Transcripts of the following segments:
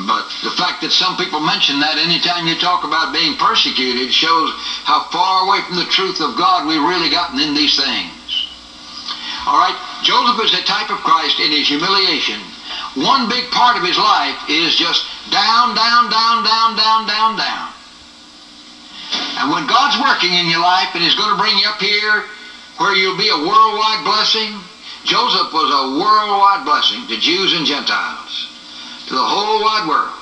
But the fact that some people mention that anytime you talk about being persecuted shows how far away from the truth of God we've really gotten in these things. All right, Joseph is a type of Christ in his humiliation. One big part of his life is just down, down, down, down, down, down, down. And when God's working in your life and He's going to bring you up here where you'll be a worldwide blessing, Joseph was a worldwide blessing to Jews and Gentiles, to the whole wide world.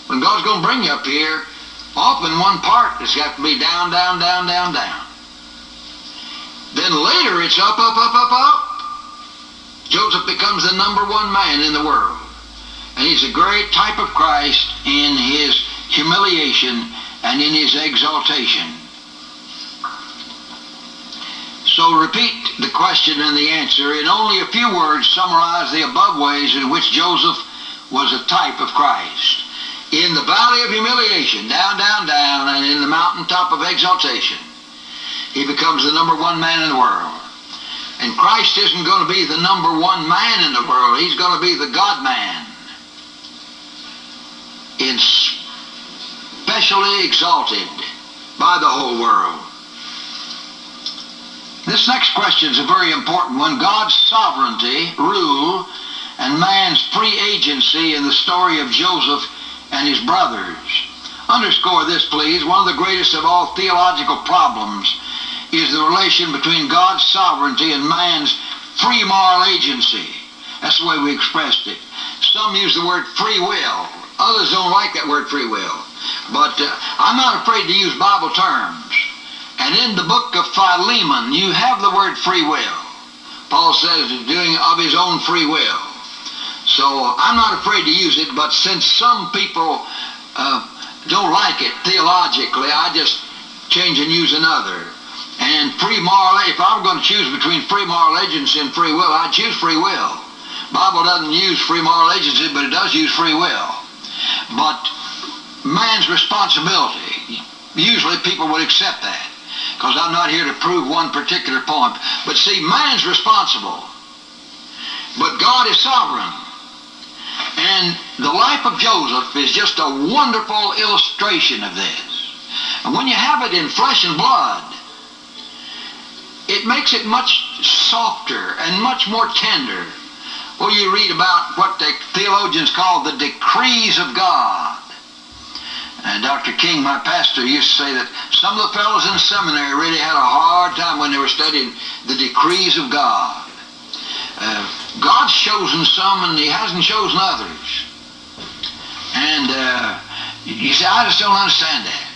When God's going to bring you up here, often one part has got to be down, down, down, down, down. Then later it's up, up, up, up, up. Joseph becomes the #1 man in the world. And he's a great type of Christ in his humiliation and in his exaltation. So repeat the question and the answer. In only a few words, summarize the above ways in which Joseph was a type of Christ. In the valley of humiliation, down, down, down, and in the mountaintop of exaltation, he becomes the #1 man in the world. And Christ isn't going to be the #1 man in the world. He's going to be the God-man, specially exalted by the whole world. This next question is a very important one. God's sovereignty, rule, and man's free agency in the story of Joseph and his brothers. Underscore this, please. One of the greatest of all theological problems is the relation between God's sovereignty and man's free moral agency. That's the way we expressed it. Some use the word free will. Others don't like that word free will. But I'm not afraid to use Bible terms. And in the book of Philemon, you have the word free will. Paul says he's doing of his own free will. So I'm not afraid to use it, but since some people don't like it theologically, I just change and use another. And free moral, if I were going to choose between free moral agency and free will, I'd choose free will. Bible doesn't use free moral agency, but it does use free will. But man's responsibility, usually people would accept that, because I'm not here to prove one particular point. But see, man's responsible, but God is sovereign. And the life of Joseph is just a wonderful illustration of this. And when you have it in flesh and blood, it makes it much softer and much more tender. Well, you read about what the theologians call the decrees of God. And Dr. King, my pastor, used to say that some of the fellows in the seminary really had a hard time when they were studying the decrees of God. God's chosen some and He hasn't chosen others. And you say, I just don't understand that.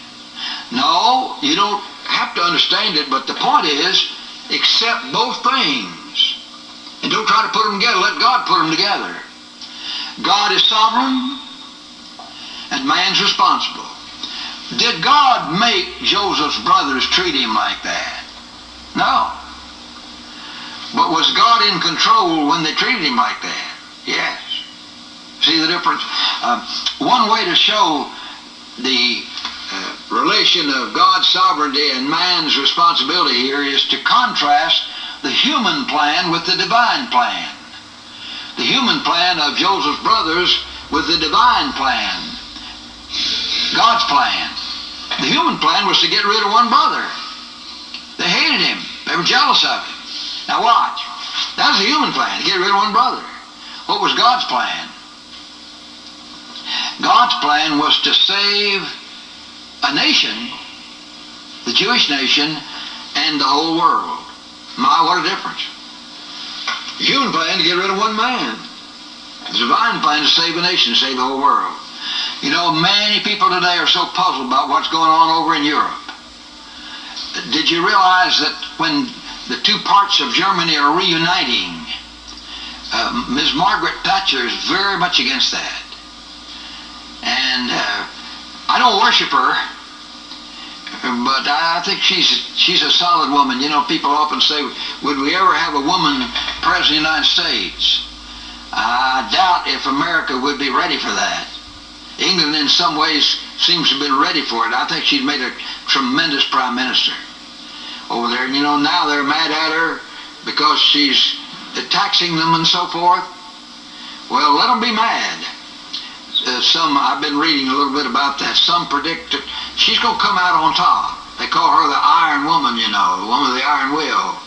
No, you don't have to understand it, but the point is, accept both things. And don't try to put them together. Let God put them together. God is sovereign, and man's responsible. Did God make Joseph's brothers treat him like that? No. But was God in control when they treated him like that? Yes. See the difference? One way to show the relation of God's sovereignty and man's responsibility here is to contrast the human plan with the divine plan. The human plan of Joseph's brothers with the divine plan. God's plan. The human plan was to get rid of one brother. They hated him. They were jealous of him. Now watch. That was the human plan, to get rid of one brother. What was God's plan? God's plan was to save a nation, the Jewish nation, and the whole world. My, what a difference. The human plan to get rid of one man. The divine plan to save a nation, save the whole world. You know, many people today are so puzzled about what's going on over in Europe. Did you realize that when the two parts of Germany are reuniting, Ms. Margaret Thatcher is very much against that. And I don't worship her, but I think she's a solid woman. You know, people often say, would we ever have a woman president of the United States? I doubt if America would be ready for that. England in some ways seems to have been ready for it. I think she's made a tremendous prime minister over there. And you know, now they're mad at her because she's taxing them and so forth. Well, let them be mad. I've been reading a little bit about that. Some predict that she's going to come out on top. They call her the Iron Woman, you know, the woman with the iron will.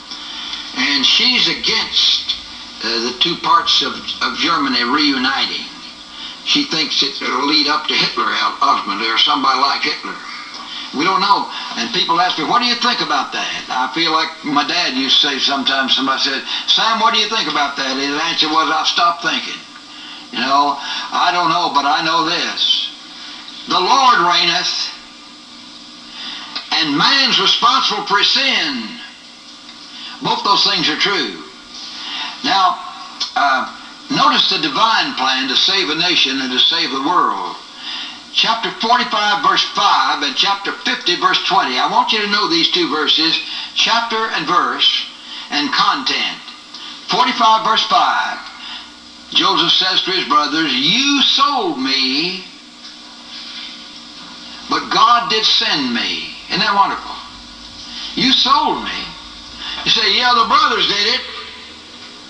And she's against the two parts of Germany reuniting. She thinks it'll lead up to Hitler ultimately, or somebody like Hitler. We don't know. And people ask me, what do you think about that? I feel like my dad used to say sometimes, somebody said, Sam, what do you think about that? His answer was, I've stopped thinking. You know, I don't know, but I know this. The Lord reigneth, and man's responsible for his sin. Both those things are true. Now, notice the divine plan to save a nation and to save the world. Chapter 45, verse 5, and chapter 50, verse 20. I want you to know these two verses, chapter and verse, and content. 45, verse 5. Joseph says to his brothers, you sold me, but God did send me. Isn't that wonderful? You sold me. You say, yeah, the brothers did it.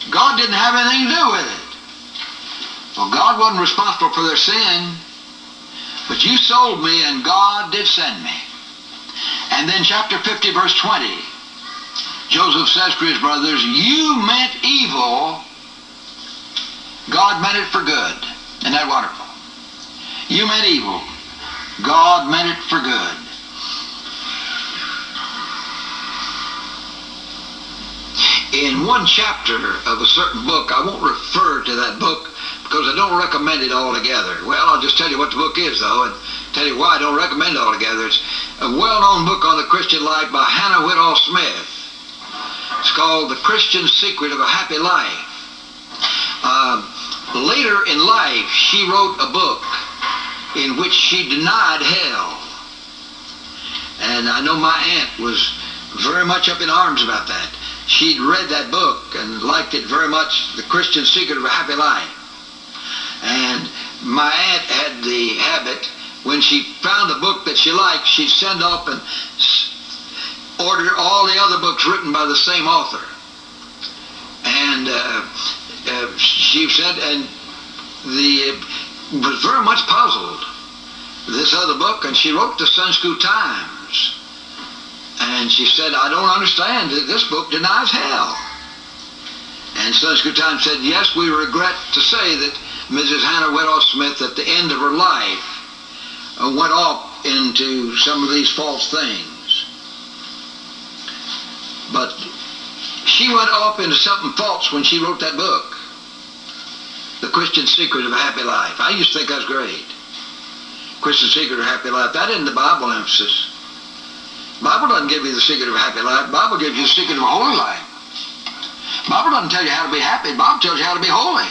God didn't have anything to do with it. Well, God wasn't responsible for their sin, but you sold me and God did send me. And then chapter 50, verse 20, Joseph says to his brothers, you meant evil, God meant it for good. Isn't that wonderful? You meant evil, God meant it for good. In one chapter of a certain book, I won't refer to that book because I don't recommend it altogether. Well, I'll just tell you what the book is, though, and tell you why I don't recommend it altogether. It's a well-known book on the Christian life by Hannah Whitall Smith. It's called The Christian Secret of a Happy Life. Later in life, she wrote a book in which she denied hell. And I know my aunt was very much up in arms about that. She'd read that book and liked it very much, The Christian Secret of a Happy Life. And my aunt had the habit, when she found a book that she liked, she'd send off and order all the other books written by the same author. And she said, and was very much puzzled with this other book, and she wrote the Sunday School Times. And she said, I don't understand that this book denies hell. And Sunday School Times said, yes, we regret to say that Mrs. Hannah Whitall Smith, at the end of her life, went off into some of these false things. But she went off into something false when she wrote that book, The Christian Secret of a Happy Life. I used to think that was great. Christian Secret of a Happy Life. That isn't the Bible emphasis. The Bible doesn't give you the secret of a happy life. The Bible gives you the secret of a holy life. The Bible doesn't tell you how to be happy. The Bible tells you how to be holy.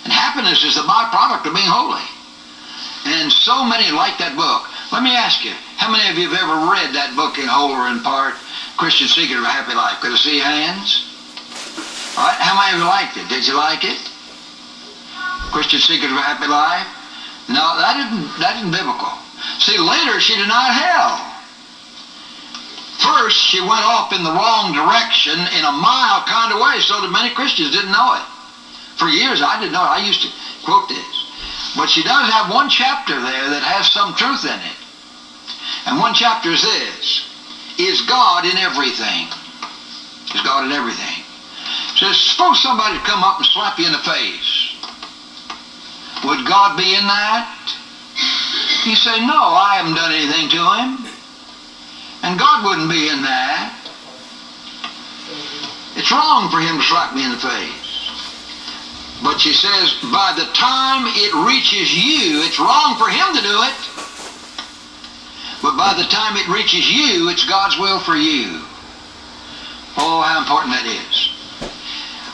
And happiness is the byproduct of being holy. And so many like that book. Let me ask you, how many of you have ever read that book in whole or in part, Christian Secret of a Happy Life? Could I see hands? All right, how many of you liked it? Did you like it? Christian Secret of a Happy Life? No, that isn't biblical. See, later she denied hell. First, she went off in the wrong direction in a mild kind of way so that many Christians didn't know it. For years, I didn't know it. I used to quote this. But she does have one chapter there that has some truth in it. And one chapter is this. Is God in everything? Is God in everything? So suppose somebody would come up and slap you in the face. Would God be in that? You say, no, I haven't done anything to him. And God wouldn't be in that. It's wrong for him to slap me in the face. But she says, by the time it reaches you, it's wrong for him to do it. But by the time it reaches you, it's God's will for you. Oh, how important that is.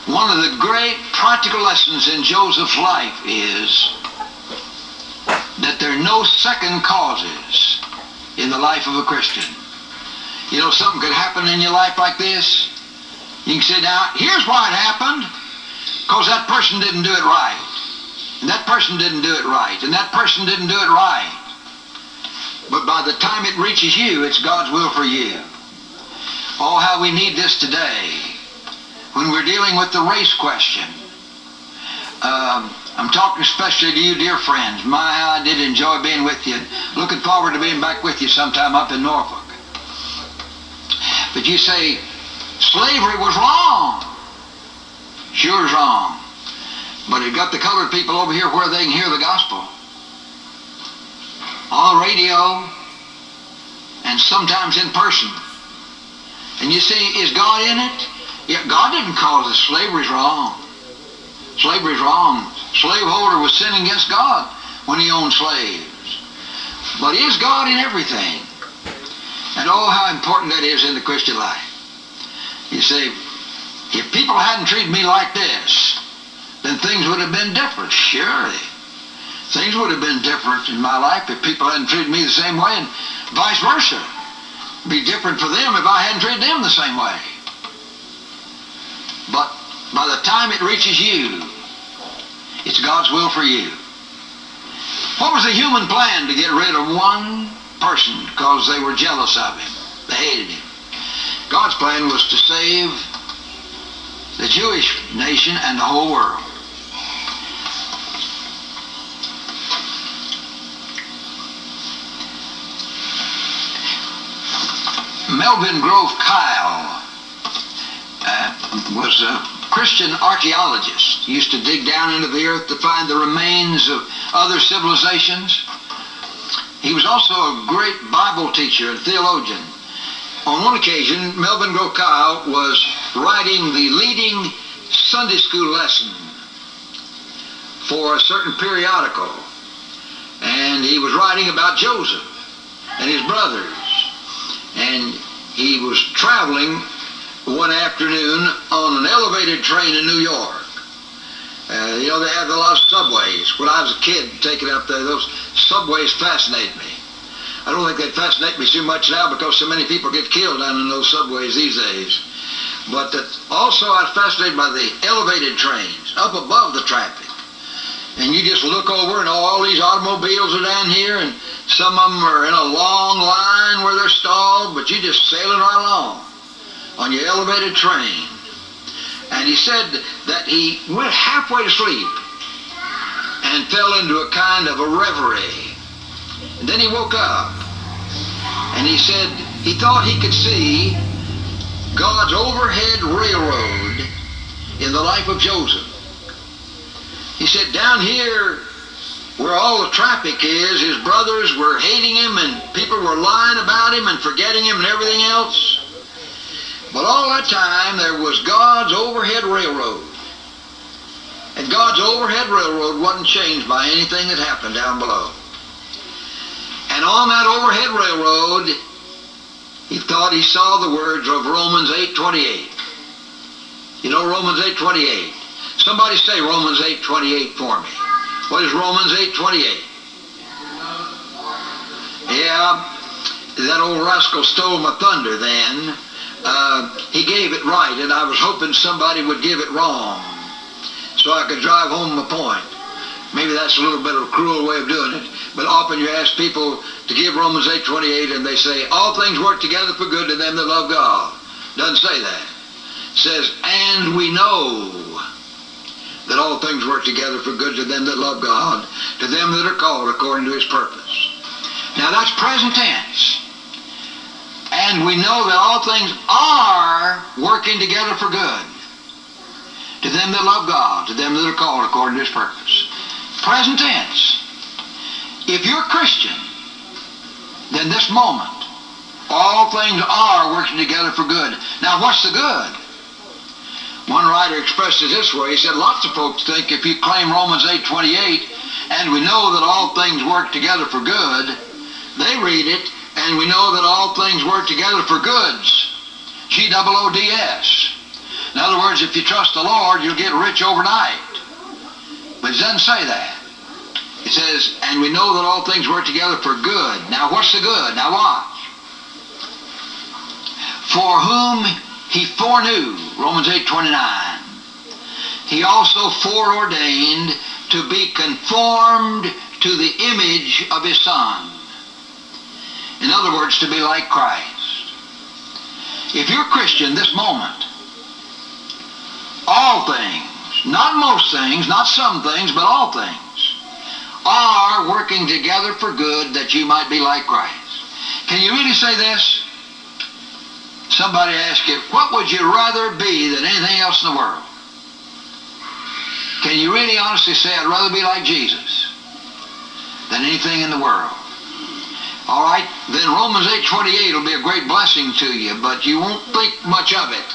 One of the great practical lessons in Joseph's life is that there are no second causes in the life of a Christian. You know, something could happen in your life like this. You can say, now, here's why it happened. Because that person didn't do it right. And that person didn't do it right. And that person didn't do it right. But by the time it reaches you, it's God's will for you. Oh, how we need this today. When we're dealing with the race question. I'm talking especially to you, dear friends. I did enjoy being with you. Looking forward to being back with you sometime up in Norfolk. But you say, slavery was wrong. Sure is wrong. But it got the colored people over here where they can hear the gospel. On the radio, and sometimes in person. And you see, is God in it? Yeah, God didn't call it slavery's wrong. Slavery's wrong. Slaveholder was sinning against God when he owned slaves. But is God in everything? And oh, how important that is in the Christian life. You say, if people hadn't treated me like this, then things would have been different. Surely. Things would have been different in my life if people hadn't treated me the same way, and vice versa. It'd be different for them if I hadn't treated them the same way. But by the time it reaches you, it's God's will for you. What was the human plan to get rid of one person because they were jealous of him? They hated him. God's plan was to save the Jewish nation and the whole world. Melvin Grove Kyle was a Christian archaeologist. He used to dig down into the earth to find the remains of other civilizations. He was also a great Bible teacher and theologian. On one occasion, Melvin Grove Kyle was writing the leading Sunday school lesson for a certain periodical. And he was writing about Joseph and his brothers. And he was traveling one afternoon on an elevated train in New York. They had a lot of subways. When I was a kid taking up there, those subways fascinated me. I don't think they fascinate me too much now because so many people get killed down in those subways these days. But also I was fascinated by the elevated trains up above the traffic. And you just look over and all these automobiles are down here, and some of them are in a long line where they're stalled, but you're just sailing right along on your elevated train. And he said that he went halfway to sleep and fell into a kind of a reverie. And then he woke up, and he said he thought he could see God's overhead railroad in the life of Joseph. He said down here where all the traffic is, his brothers were hating him and people were lying about him and forgetting him and everything else. But all that time there was God's overhead railroad. And God's overhead railroad wasn't changed by anything that happened down below. And on that overhead railroad, he thought he saw the words of Romans 8:28. You know Romans 8:28. Somebody say Romans 8:28 for me. What is Romans 8:28? Yeah, that old rascal stole my thunder then. He gave it right, and I was hoping somebody would give it wrong so I could drive home my point. Maybe that's a little bit of a cruel way of doing it, but often you ask people to give Romans 8:28 and they say, all things work together for good to them that love God. Doesn't say that. It says, and we know that all things work together for good to them that love God, to them that are called according to his purpose. Now that's present tense. And we know that all things are working together for good to them that love God, to them that are called according to his purpose. Present tense. If you're a Christian, then this moment, all things are working together for good. Now what's the good? One writer expressed it this way. He said, lots of folks think if you claim Romans 8:28, and we know that all things work together for good, they read it, and we know that all things work together for goods. G-O-O-D-S. In other words, if you trust the Lord, you'll get rich overnight. But it doesn't say that. It says, and we know that all things work together for good. Now what's the good? Now watch. For whom he foreknew, Romans 8:29, he also foreordained to be conformed to the image of his Son. In other words, to be like Christ. If you're a Christian this moment, all things not most things, not some things, but all things, are working together for good, that you might be like Christ. Can you really say this? Somebody asked you, what would you rather be than anything else in the world? Can you really honestly say, I'd rather be like Jesus than anything in the world? All right, then Romans 8:28 will be a great blessing to you, but you won't think much of it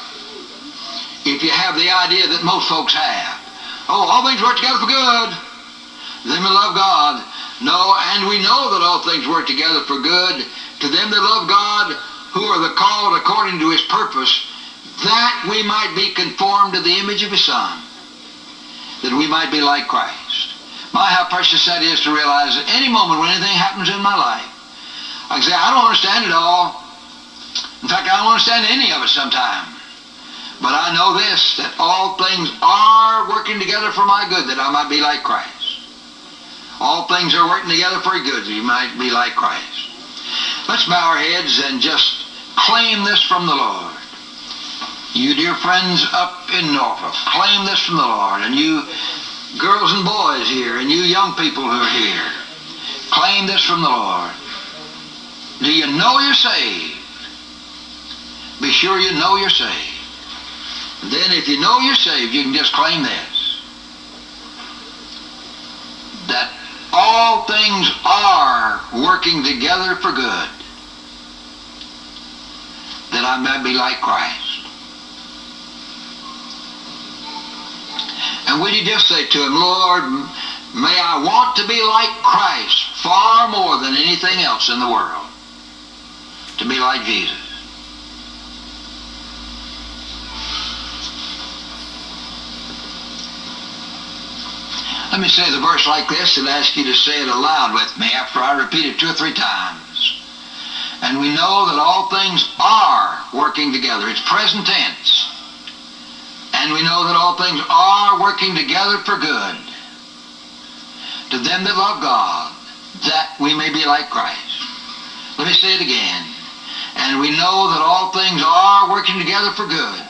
if you have the idea that most folks have. Oh, all things work together for good. Them that love God. No, and we know that all things work together for good to them that love God, who are the called according to his purpose, that we might be conformed to the image of his Son, that we might be like Christ. My, how precious that is to realize that any moment when anything happens in my life, I can say, I don't understand it all. In fact, I don't understand any of it sometime. But I know this, that all things are working together for my good, that I might be like Christ. All things are working together for your good, that you might be like Christ. Let's bow our heads and just claim this from the Lord. You dear friends up in Norfolk, claim this from the Lord. And you girls and boys here, and you young people who are here, claim this from the Lord. Do you know you're saved? Be sure you know you're saved. And then if you know you're saved, you can just claim this, that all things are working together for good, that I might be like Christ. And would you just say to him, Lord, may I want to be like Christ far more than anything else in the world, to be like Jesus. Let me say the verse like this and ask you to say it aloud with me after I repeat it 2 or 3 times. And we know that all things are working together. It's present tense. And we know that all things are working together for good to them that love God, that we may be like Christ. Let me say it again. And we know that all things are working together for good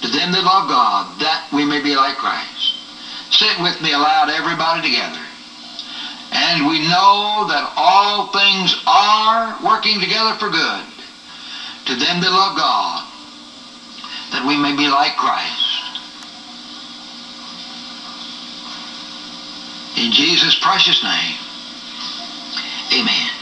to them that love God, that we may be like Christ. Say it with me aloud, everybody together. And we know that all things are working together for good to them that love God, that we may be like Christ. In Jesus' precious name, amen.